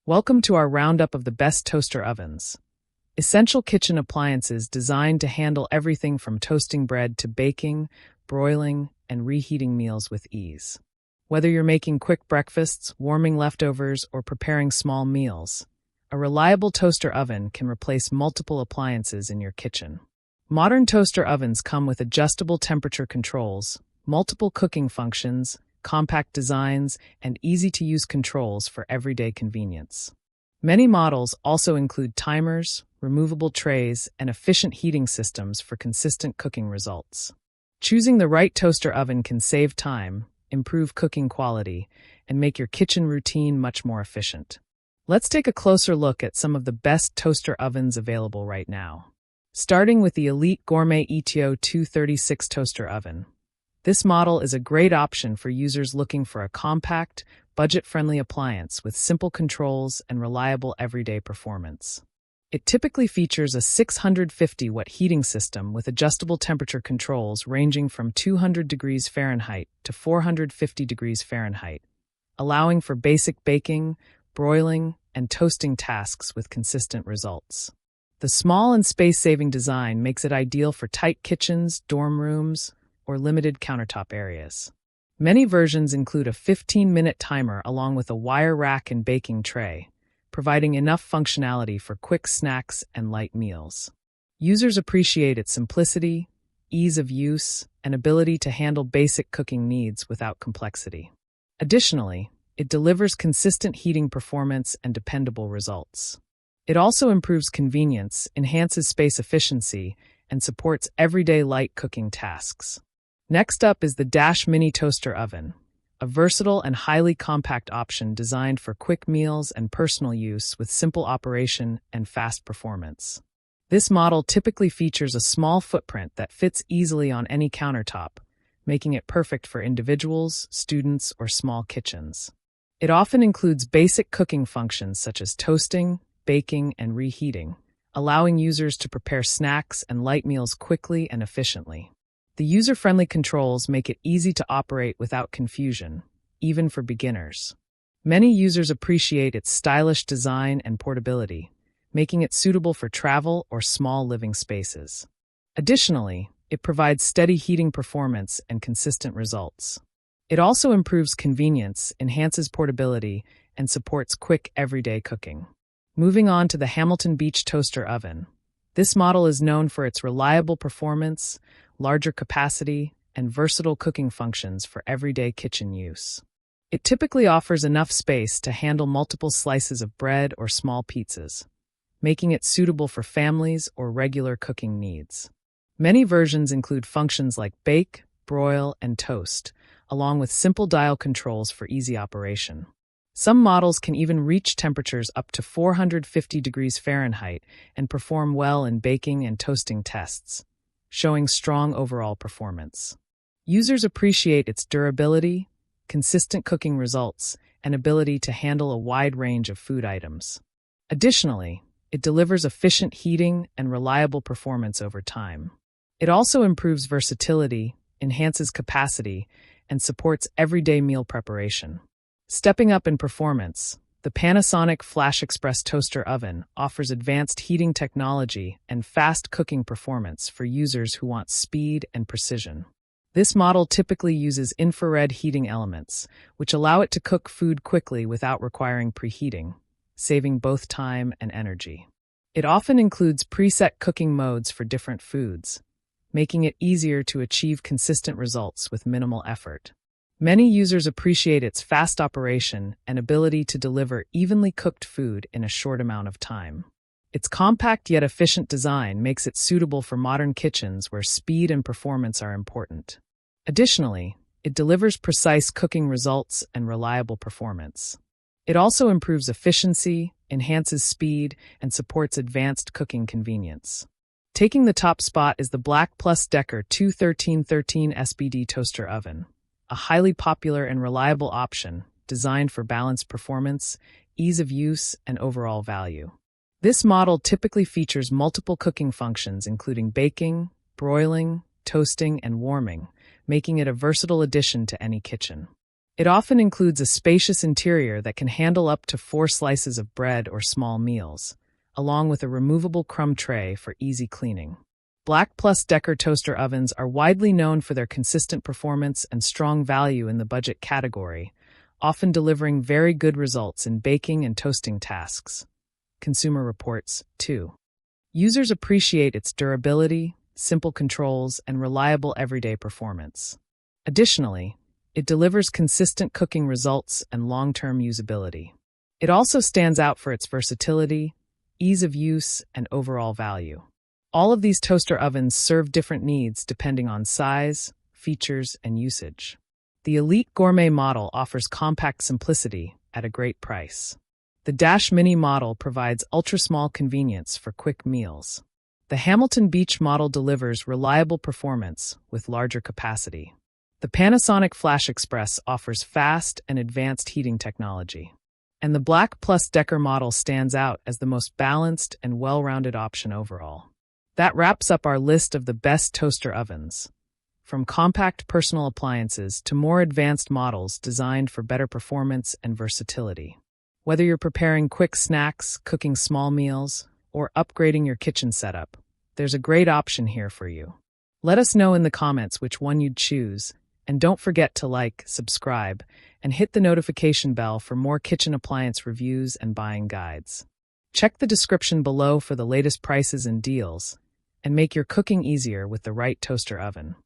Welcome to our roundup of the best toaster ovens. Essential kitchen appliances designed to handle everything from toasting bread to baking, broiling, and reheating meals with ease. Whether you're making quick breakfasts, warming leftovers, or preparing small meals, a reliable toaster oven can replace multiple appliances in your kitchen. Modern toaster ovens come with adjustable temperature controls, multiple cooking functions, compact designs, and easy-to-use controls for everyday convenience. Many models also include timers, removable trays, and efficient heating systems for consistent cooking results. Choosing the right toaster oven can save time, improve cooking quality, and make your kitchen routine much more efficient. Let's take a closer look at some of the best toaster ovens available right now. Starting with the Elite Gourmet ETO 236 toaster oven. This model is a great option for users looking for a compact, budget-friendly appliance with simple controls and reliable everyday performance. It typically features a 650-watt heating system with adjustable temperature controls ranging from 200 degrees Fahrenheit to 450 degrees Fahrenheit, allowing for basic baking, broiling, and toasting tasks with consistent results. The small and space-saving design makes it ideal for tight kitchens, dorm rooms, or limited countertop areas. Many versions include a 15-minute timer along with a wire rack and baking tray, providing enough functionality for quick snacks and light meals. Users appreciate its simplicity, ease of use, and ability to handle basic cooking needs without complexity. Additionally, it delivers consistent heating performance and dependable results. It also improves convenience, enhances space efficiency, and supports everyday light cooking tasks. Next up is the Dash Mini Toaster Oven, a versatile and highly compact option designed for quick meals and personal use with simple operation and fast performance. This model typically features a small footprint that fits easily on any countertop, making it perfect for individuals, students, or small kitchens. It often includes basic cooking functions such as toasting, baking, and reheating, allowing users to prepare snacks and light meals quickly and efficiently. The user-friendly controls make it easy to operate without confusion, even for beginners. Many users appreciate its stylish design and portability, making it suitable for travel or small living spaces. Additionally, it provides steady heating performance and consistent results. It also improves convenience, enhances portability, and supports quick everyday cooking. Moving on to the Hamilton Beach Toaster Oven. This model is known for its reliable performance, larger capacity, and versatile cooking functions for everyday kitchen use. It typically offers enough space to handle multiple slices of bread or small pizzas, making it suitable for families or regular cooking needs. Many versions include functions like bake, broil, and toast, along with simple dial controls for easy operation. Some models can even reach temperatures up to 450 degrees Fahrenheit and perform well in baking and toasting tests, showing strong overall performance. Users appreciate its durability, consistent cooking results, and ability to handle a wide range of food items. Additionally, it delivers efficient heating and reliable performance over time. It also improves versatility, enhances capacity, and supports everyday meal preparation. Stepping up in performance, the Panasonic Flash Express Toaster Oven offers advanced heating technology and fast cooking performance for users who want speed and precision. This model typically uses infrared heating elements, which allow it to cook food quickly without requiring preheating, saving both time and energy. It often includes preset cooking modes for different foods, making it easier to achieve consistent results with minimal effort. Many users appreciate its fast operation and ability to deliver evenly cooked food in a short amount of time. Its compact yet efficient design makes it suitable for modern kitchens where speed and performance are important. Additionally, it delivers precise cooking results and reliable performance. It also improves efficiency, enhances speed, and supports advanced cooking convenience. Taking the top spot is the Black Plus Decker 21313 SBD Toaster Oven, a highly popular and reliable option designed for balanced performance, ease of use, and overall value. This model typically features multiple cooking functions including baking, broiling, toasting, and warming, making it a versatile addition to any kitchen. It often includes a spacious interior that can handle up to 4 slices of bread or small meals, along with a removable crumb tray for easy cleaning. Black Plus Decker toaster ovens are widely known for their consistent performance and strong value in the budget category, often delivering very good results in baking and toasting tasks. Consumer Reports, 2. Users appreciate its durability, simple controls, and reliable everyday performance. Additionally, it delivers consistent cooking results and long-term usability. It also stands out for its versatility, ease of use, and overall value. All of these toaster ovens serve different needs depending on size, features, and usage. The Elite Gourmet model offers compact simplicity at a great price. The Dash Mini model provides ultra-small convenience for quick meals. The Hamilton Beach model delivers reliable performance with larger capacity. The Panasonic Flash Express offers fast and advanced heating technology. And the Black Plus Decker model stands out as the most balanced and well-rounded option overall. That wraps up our list of the best toaster ovens. From compact personal appliances to more advanced models designed for better performance and versatility. Whether you're preparing quick snacks, cooking small meals, or upgrading your kitchen setup, there's a great option here for you. Let us know in the comments which one you'd choose, and don't forget to like, subscribe, and hit the notification bell for more kitchen appliance reviews and buying guides. Check the description below for the latest prices and deals, and make your cooking easier with the right toaster oven.